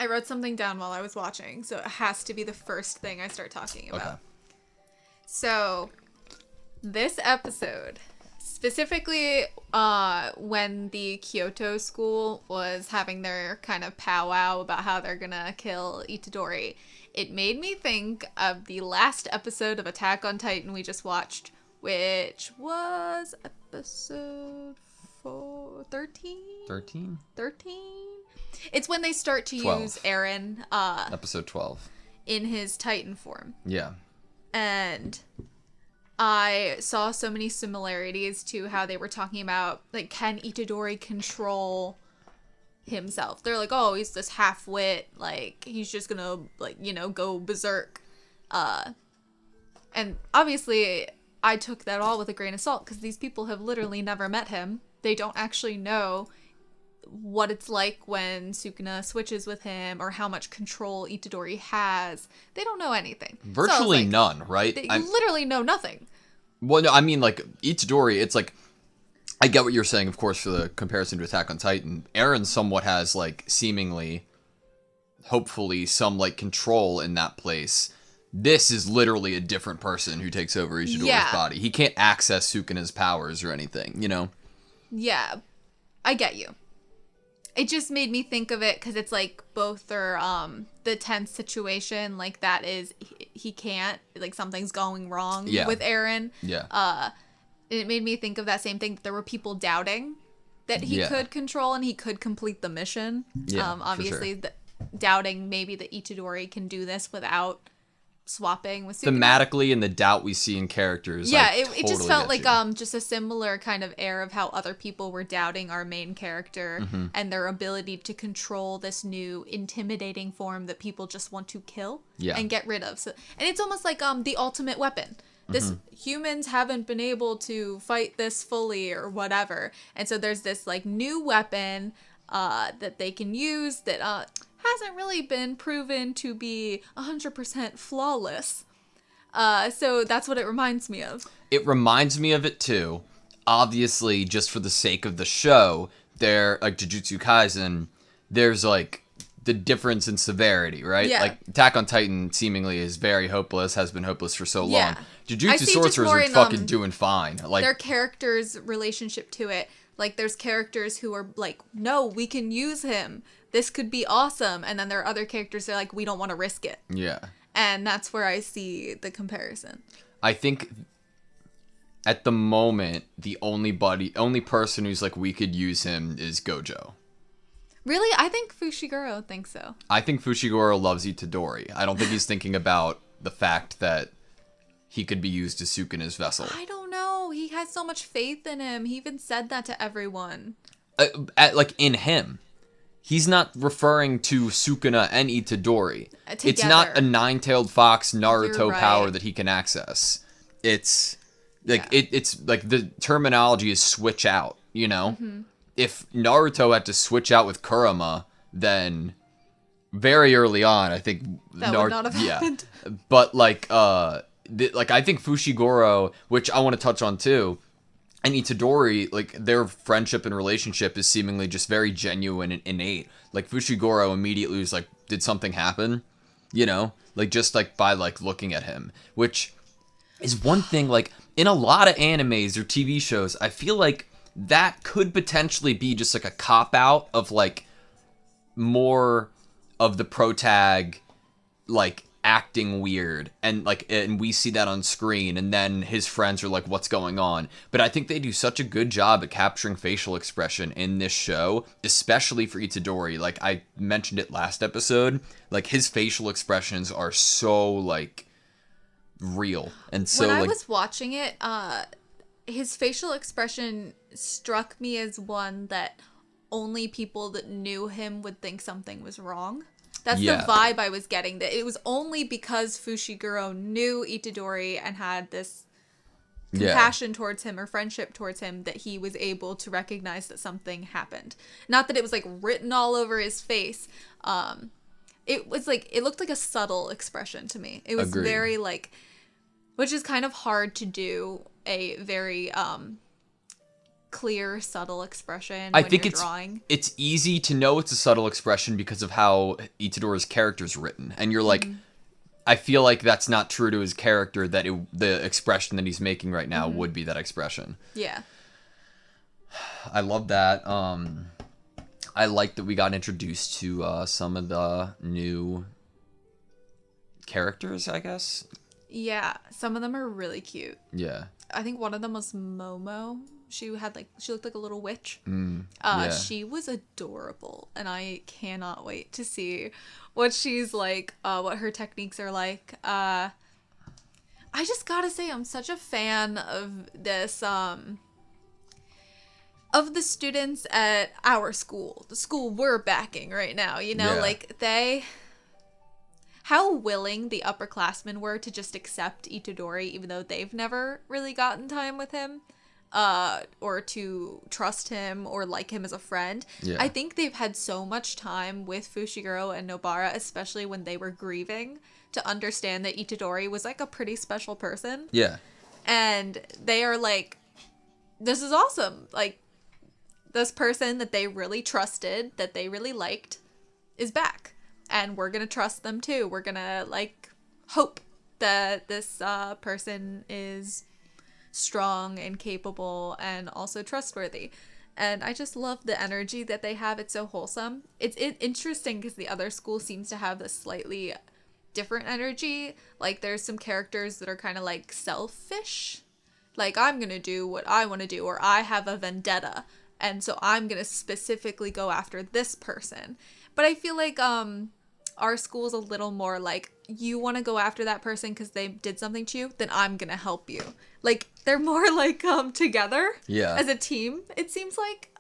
I wrote something down while I was watching, so it has to be the first thing I start talking about. Okay. So, this episode, specifically when the Kyoto school was having their kind of powwow about how they're gonna kill Itadori, it made me think of the last episode of Attack on Titan we just watched, which was episode 13? 13? 13? It's when they start to 12. use Eren Episode 12. in his Titan form. Yeah. And I saw so many similarities to how they were talking about, like, can Itadori control himself? They're like, oh, he's this half-wit, like, he's just gonna, like, you know, go berserk. And obviously, I took that all with a grain of salt, because these people have literally never met him. They don't actually know what it's like when Sukuna switches with him or how much control Itadori has. They don't know anything. Virtually none, right? They literally know nothing. Well, no, I mean, like, Itadori, it's like, I get what you're saying, of course, for the comparison to Attack on Titan. Eren somewhat has, like, seemingly, hopefully, some, like, control in that place. This is literally a different person who takes over Itadori's body. He can't access Sukuna's powers or anything, you know? Yeah, I get you. It just made me think of it because it's like both are the tense situation, like that is he can't, like something's going wrong with Eren. Yeah. It made me think of that same thing. There were people doubting that he could control and he could complete the mission. Yeah, obviously for sure. Doubting maybe that Itadori can do this without swapping with Sukuna. Thematically, and the doubt we see in characters. Yeah, it just felt like just a similar kind of air of how other people were doubting our main character and their ability to control this new intimidating form that people just want to kill and get rid of. So, and it's almost like the ultimate weapon. This humans haven't been able to fight this fully or whatever, and so there's this like new weapon that they can use that hasn't really been proven to be 100% flawless. So that's what it reminds me of. It reminds me of it too. Obviously, just for the sake of the show, there, like Jujutsu Kaisen, there's like the difference in severity, right? Yeah. Like Attack on Titan seemingly is very hopeless, has been hopeless for so long. Yeah. Jujutsu sorcerers are fucking doing fine. Like their characters' relationship to it. Like there's characters who are like, no, we can use him. This could be awesome. And then there are other characters that are like, we don't want to risk it. Yeah. And that's where I see the comparison. I think at the moment, the only person who's like, we could use him is Gojo. Really? I think Fushiguro thinks so. I think Fushiguro loves Itadori. I don't think he's thinking about the fact that he could be used as Sukuna's vessel. I don't know. He has so much faith in him. He even said that to everyone. Like, in him. He's not referring to Sukuna and Itadori. Together. It's not a nine-tailed fox Naruto You're right. power that he can access. It's like it's like the terminology is switch out, you know? If Naruto had to switch out with Kurama, then very early on, I think that would not have happened. But like I think Fushiguro, which I want to touch on too, and Itadori, like, their friendship and relationship is seemingly just very genuine and innate. Like, Fushiguro immediately was like, did something happen? You know? Like, just, like, by, like, looking at him. Which is one thing, like, in a lot of animes or TV shows, I feel like that could potentially be just, like, a cop-out of, like, more of the protag, like, acting weird, and we see that on screen, and then his friends are like, what's going on? But I think they do such a good job at capturing facial expression in this show, especially for Itadori. Like, I mentioned it last episode, like, his facial expressions are so, like, real, and so, when I was watching it, his facial expression struck me as one that only people that knew him would think something was wrong. That's the vibe I was getting, that it was only because Fushiguro knew Itadori and had this compassion towards him or friendship towards him that he was able to recognize that something happened. Not that it was like written all over his face. It was like, it looked like a subtle expression to me. It was very like, which is kind of hard to do a very clear, subtle expression I when think you're drawing. It's easy to know it's a subtle expression because of how Itadori's character's written. And you're like, I feel like that's not true to his character, that the expression that he's making right now would be that expression. Yeah. I love that. I like that we got introduced to some of the new characters, I guess. Yeah, some of them are really cute. Yeah. I think one of them was Momo. She looked like a little witch. Yeah. She was adorable, and I cannot wait to see what she's like, what her techniques are like. I just gotta say, I'm such a fan of this, of the students at our school, the school we're backing right now, you know, like how willing the upperclassmen were to just accept Itadori, even though they've never really gotten time with him, or to trust him or like him as a friend. Yeah. I think they've had so much time with Fushiguro and Nobara, especially when they were grieving, to understand that Itadori was like a pretty special person. Yeah. And they are like, this is awesome. Like, this person that they really trusted, that they really liked, is back. And we're going to trust them too. We're going to, like, hope that this person is strong and capable and also trustworthy. And I just love the energy that they have. It's so wholesome. It's interesting because the other school seems to have this slightly different energy. Like, there's some characters that are kind of, like, selfish. Like, I'm going to do what I want to do, or I have a vendetta. And so I'm going to specifically go after this person. But I feel like our school's a little more like, you want to go after that person because they did something to you, then I'm going to help you. Like, they're more like together as a team, it seems like.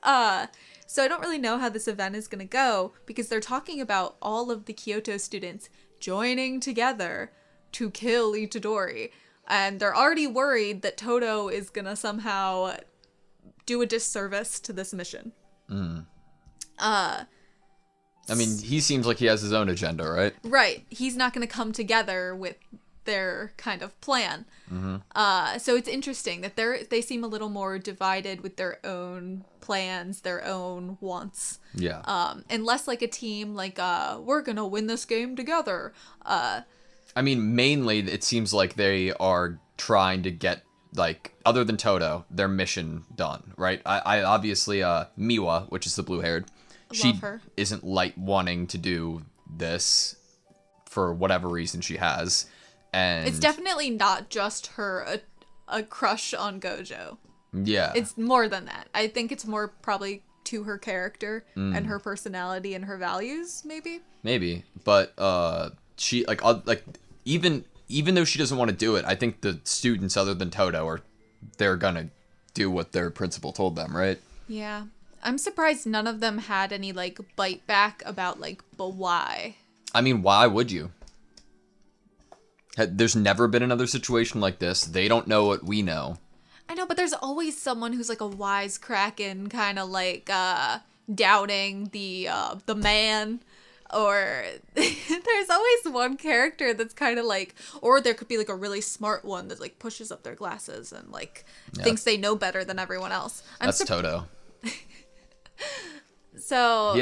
So I don't really know how this event is going to go because they're talking about all of the Kyoto students joining together to kill Itadori. And they're already worried that Todo is going to somehow do a disservice to this mission. I mean, he seems like he has his own agenda, right? Right. He's not going to come together with their kind of plan. So it's interesting that they seem a little more divided with their own plans, their own wants. Yeah. And less like a team, like, we're going to win this game together. I mean, mainly, it seems like they are trying to get, like, other than Todo, their mission done, right? I obviously, Miwa, which is the blue-haired, she isn't wanting to do this for whatever reason she has. And it's definitely not just her a crush on Gojo. Yeah. It's more than that. I think it's more probably to her character and her personality and her values, maybe. Maybe, but she even though she doesn't want to do it, I think the students other than Todo they're gonna do what their principal told them, right? Yeah. I'm surprised none of them had any, like, bite back about, like, but why? I mean, why would you? There's never been another situation like this. They don't know what we know. I know, but there's always someone who's, like, a wisecracking, kind of, like, doubting the man. Or there's always one character that's kind of like, or there could be, like, a really smart one that, like, pushes up their glasses and, like, thinks they know better than everyone else. That's Todo. So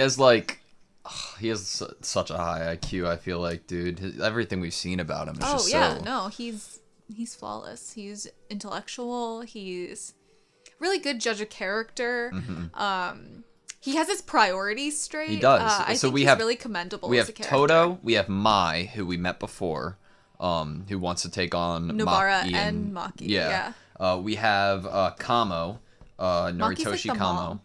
he has such a high IQ. I feel like, dude, everything we've seen about him is he's flawless. He's intellectual. He's really good judge of character. He has his priorities straight. He does. I think he's really commendable. We as have a character. Todo. We have Mai, who we met before, who wants to take on Nobara Maki and Maki. Yeah. We have Kamo, Noritoshi like Kamo.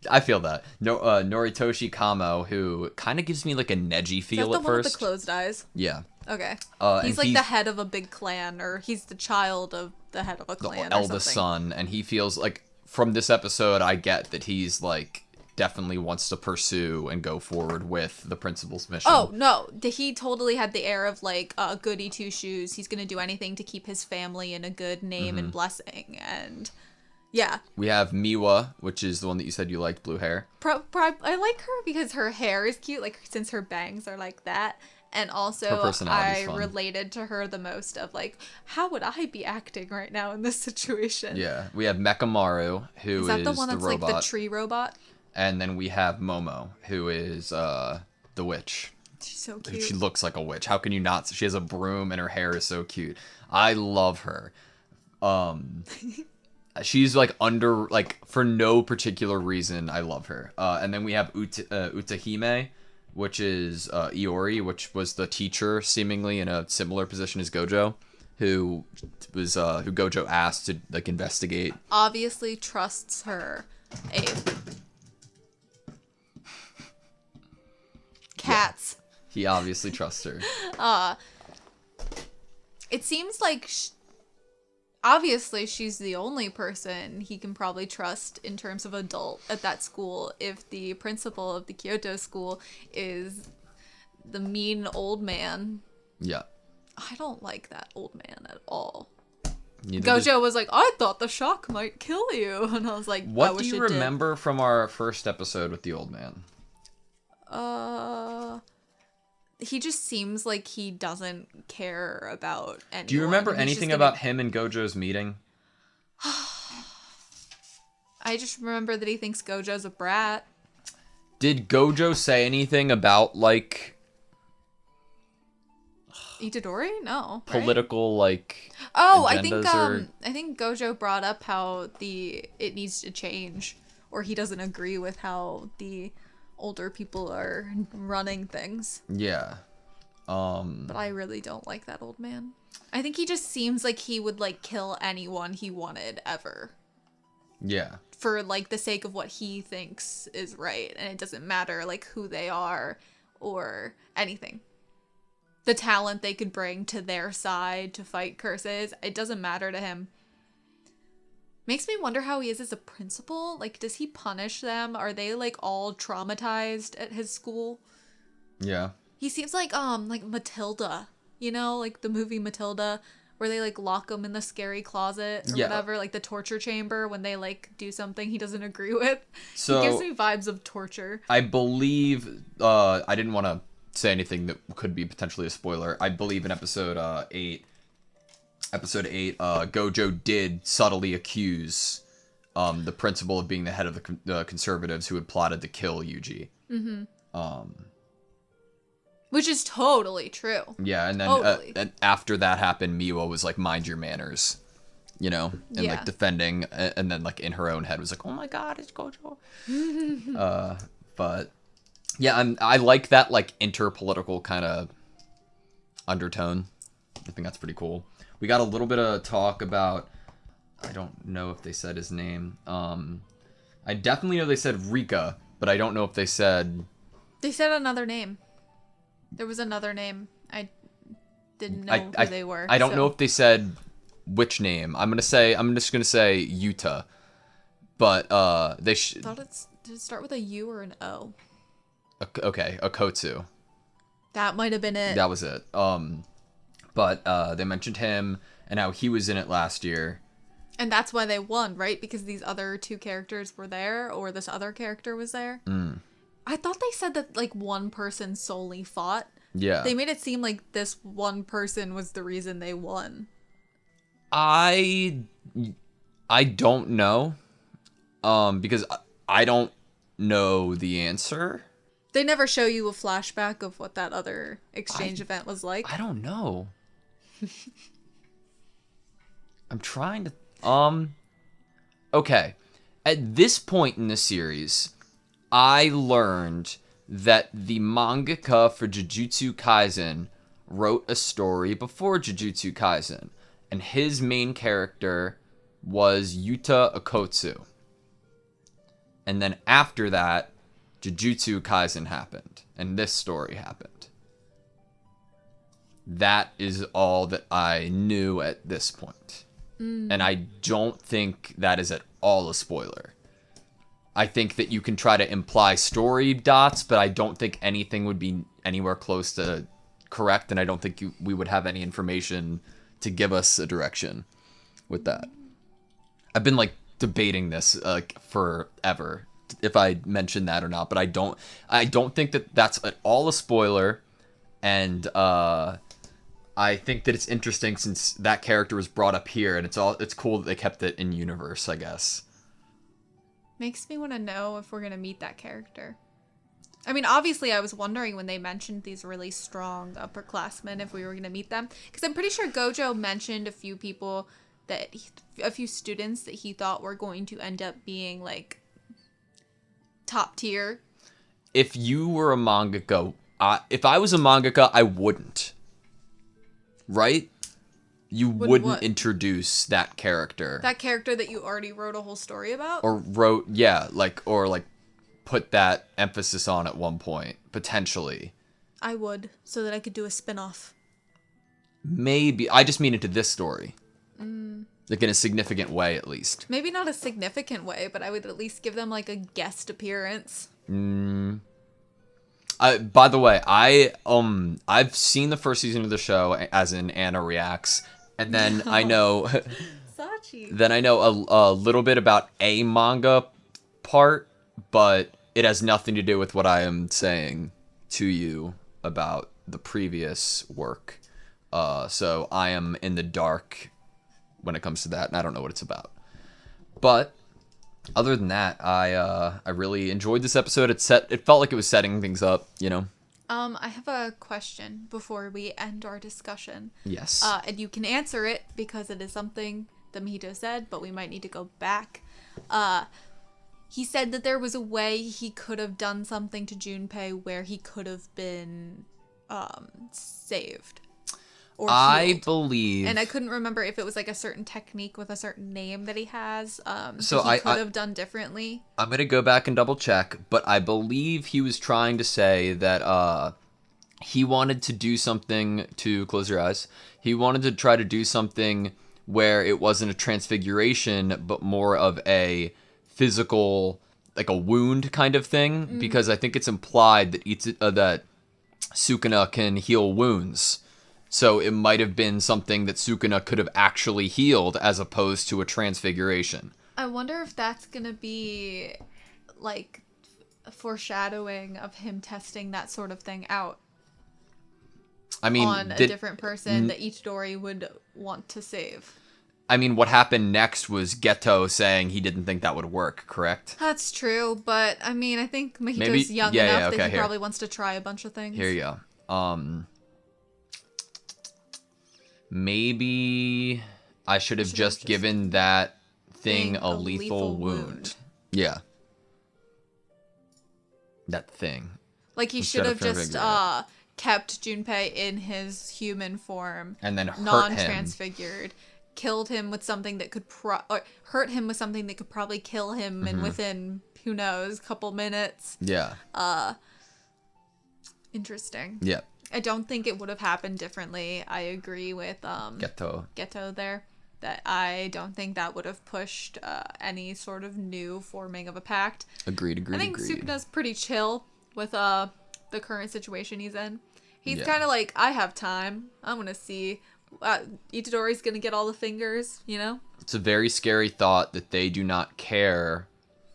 I feel that. Noritoshi Kamo, who kind of gives me like a Neji feel Is that at the one first. with the closed eyes? Yeah. Okay. He's like the head of a big clan, or he's the child of the head of a clan. The eldest son, and he feels like from this episode, I get that he's like definitely wants to pursue and go forward with the principal's mission. Oh no, he totally had the air of like goody two shoes. He's gonna do anything to keep his family in a good name and blessing, and yeah. We have Miwa, which is the one that you said you liked, blue hair. I like her because her hair is cute, like since her bangs are like that, And also, Her personality's I fun. related to her the most of, like, how would I be acting right now in this situation? Yeah. We have Mekamaru, who is that the one that's robot. like the tree robot? And then we have Momo, who is the witch. She's so cute. She looks like a witch. How can you not? She has a broom and her hair is so cute. I love her. She's like for no particular reason, I love her. And then we have Utahime, which is Iori, which was the teacher seemingly in a similar position as Gojo, who Gojo asked to like investigate. Obviously trusts her. Cats. Yeah, he obviously trusts her. It seems like obviously she's the only person he can probably trust in terms of adult at that school if the principal of the Kyoto school is the mean old man. Yeah. I don't like that old man at all. Gojo was like, I thought the shock might kill you. And I was like, what do you remember from our first episode with the old man? He just seems like he doesn't care about anyone. Do you remember anything about him and Gojo's meeting? I just remember that he thinks Gojo's a brat. Did Gojo say anything about, like... Itadori? No. Political, right? Like... Oh, I think Gojo brought up how it needs to change. Or he doesn't agree with how the older people are running things. Yeah. But I really don't like that old man. I think he just seems like he would like kill anyone he wanted ever. Yeah. For like the sake of what he thinks is right, and it doesn't matter like who they are or anything. The talent they could bring to their side to fight curses, it doesn't matter to him. Makes me wonder how he is as a principal. Like, does he punish them? Are they, like, all traumatized at his school? Yeah. He seems like Matilda. You know, like the movie Matilda, where they, like, lock him in the scary closet or whatever. Like, the torture chamber when they, like, do something he doesn't agree with. So, he gives me vibes of torture. I believe, I didn't want to say anything that could be potentially a spoiler. I believe in episode 8, Gojo did subtly accuse the principal of being the head of the conservatives who had plotted to kill Yuji. Mm-hmm. Which is totally true. Yeah, and then and after that happened, Miwa was like, mind your manners, you know? And like defending, and then like in her own head was like, oh my god, it's Gojo. But yeah, I like that like interpolitical kind of undertone. I think that's pretty cool. We got a little bit of talk about, I don't know if they said his name. I definitely know they said Rika, but I don't know if they said... They said another name. There was another name. I didn't know who they were. I don't know if they said which name. I'm just gonna say Yuta. But they did it start with a U or an O? Okay, Okotsu. That might have been it. That was it. But they mentioned him and how he was in it last year. And that's why they won, right? Because these other two characters were there, or this other character was there. Mm. I thought they said that like one person solely fought. Yeah. They made it seem like this one person was the reason they won. I don't know. Because I don't know the answer. They never show you a flashback of what that other exchange event was like. I don't know. I'm trying to... Okay. At this point in the series, I learned that the mangaka for Jujutsu Kaisen wrote a story before Jujutsu Kaisen, and his main character was Yuta Okotsu. And then after that, Jujutsu Kaisen happened, and this story happened. That is all that I knew at this point. And I don't think that is at all a spoiler. I think that you can try to imply story dots, but I don't think anything would be anywhere close to correct, and I don't think we would have any information to give us a direction with that. I've been, like, debating this forever, if I mentioned that or not, but I don't think that that's at all a spoiler. And I think that it's interesting since that character was brought up here, and it's cool that they kept it in universe, I guess. Makes me want to know if we're going to meet that character. I mean, obviously, I was wondering when they mentioned these really strong upperclassmen if we were going to meet them. Because I'm pretty sure Gojo mentioned a few people a few students that he thought were going to end up being, like, top tier. If you were a mangaka, if I was a mangaka, I wouldn't. Right? You wouldn't introduce that character. That character that you already wrote a whole story about? Or put that emphasis on at one point, potentially. I would, so that I could do a spin-off. Maybe. I just mean into this story. Like in a significant way, at least. Maybe not a significant way, but I would at least give them, like, a guest appearance. By the way, I've seen the first season of the show, as in Anna Reacts, and then I know... Sachi. Then I know a little bit about a manga part, but it has nothing to do with what I am saying to you about the previous work. So I am in the dark when it comes to that, and I don't know what it's about. But other than that, I really enjoyed this episode. It felt like it was setting things up, you know. I have a question before we end our discussion. Yes. And you can answer it because it is something that Mihito said, but we might need to go back. He said that there was a way he could have done something to Junpei where he could have been saved. Or I believe... And I couldn't remember if it was like a certain technique with a certain name that he has so that he could have done differently. I'm going to go back and double check, but I believe he was trying to say that he wanted to do something to... Close your eyes. He wanted to try to do something where it wasn't a transfiguration, but more of a physical, like a wound kind of thing, because I think it's implied that that Sukuna can heal wounds. So it might have been something that Sukuna could have actually healed as opposed to a transfiguration. I wonder if that's going to be like a foreshadowing of him testing that sort of thing out. I mean, on a different person that Itadori would want to save. I mean, what happened next was Geto saying he didn't think that would work, correct? That's true, but I mean, I think Mahito's young enough that he probably wants to try a bunch of things. Here you go. Maybe I should have just given that thing a lethal wound. Yeah. That thing. Like he should have just kept Junpei in his human form. And then hurt him. Non-transfigured. Killed him with something that could or hurt him with something that could probably kill him and within, who knows, a couple minutes. Yeah. Interesting. Yeah. I don't think it would have happened differently. I agree with Geto there. That I don't think that would have pushed any sort of new forming of a pact. Agreed. I think Sukuna's pretty chill with the current situation he's in. He's kind of like, I have time. I'm going to see. Itadori's going to get all the fingers, you know? It's a very scary thought that they do not care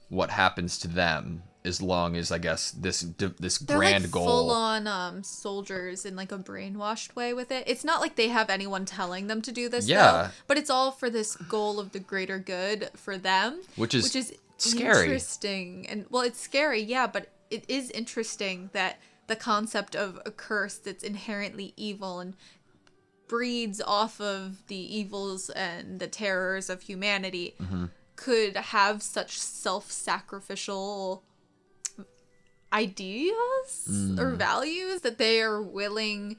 what happens to them as long as, I guess, this grand like goal. Full-on soldiers in like a brainwashed way with it. It's not like they have anyone telling them to do this, though, but it's all for this goal of the greater good for them. Which is scary. Interesting. And, well, it's scary, yeah, but it is interesting that the concept of a curse that's inherently evil and breeds off of the evils and the terrors of humanity could have such self-sacrificial ideas or values that they are willing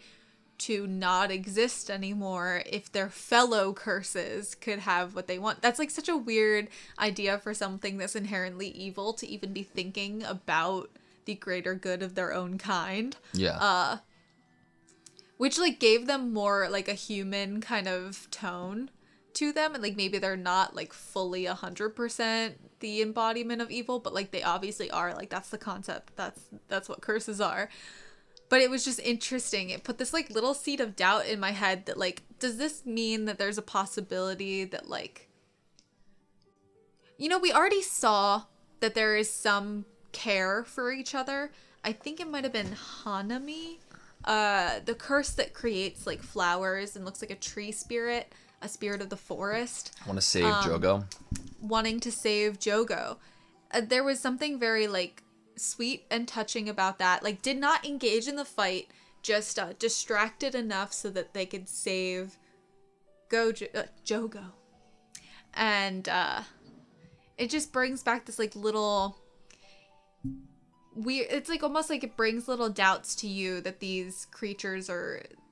to not exist anymore if their fellow curses could have what they want. That's like such a weird idea for something that's inherently evil to even be thinking about the greater good of their own kind. Yeah. Which, like, gave them more, like, a human kind of tone to them. And, like, maybe they're not, like, fully 100% the embodiment of evil. But, like, they obviously are. Like, that's the concept. That's what curses are. But it was just interesting. It put this, like, little seed of doubt in my head that, like, does this mean that there's a possibility that, like... You know, we already saw that there is some care for each other. I think it might have been Hanami the curse that creates like flowers and looks like a tree spirit, a spirit of the forest. I want to save Jogo. Wanting to save Jogo. There was something very like sweet and touching about that. Like, did not engage in the fight, just distracted enough so that they could save Jogo. And it just brings back this like little weird, it's like almost like it brings little doubts to you that these creatures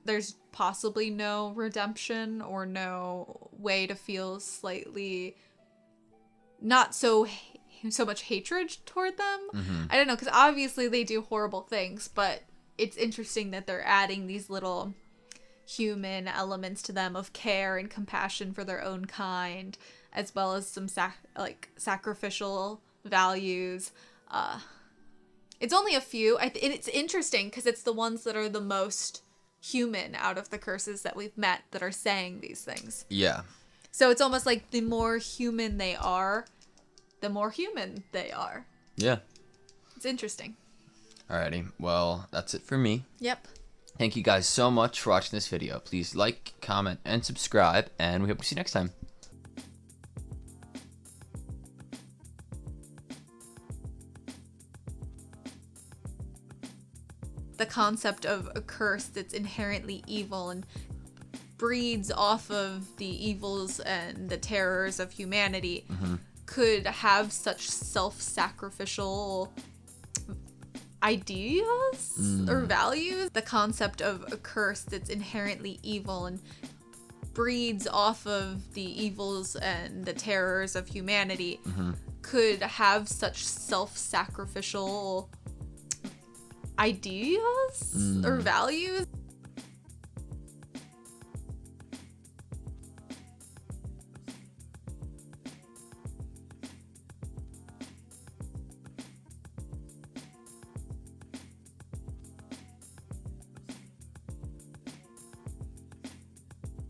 there's possibly no redemption or no way to feel slightly not so much hatred toward them. I don't know, because obviously they do horrible things, but it's interesting that they're adding these little human elements to them of care and compassion for their own kind, as well as some sacrificial values. It's only a few. It's interesting because it's the ones that are the most human out of the curses that we've met that are saying these things. Yeah. So it's almost like the more human they are, the more human they are. Yeah. It's interesting. Alrighty. Well, that's it for me. Yep. Thank you guys so much for watching this video. Please like, comment, and subscribe, and we hope to see you next time. The concept of a curse that's inherently evil and breeds off of the evils and the terrors of humanity could have such self-sacrificial ideas or values. The concept of a curse that's inherently evil and breeds off of the evils and the terrors of humanity could have such self-sacrificial ideas or values.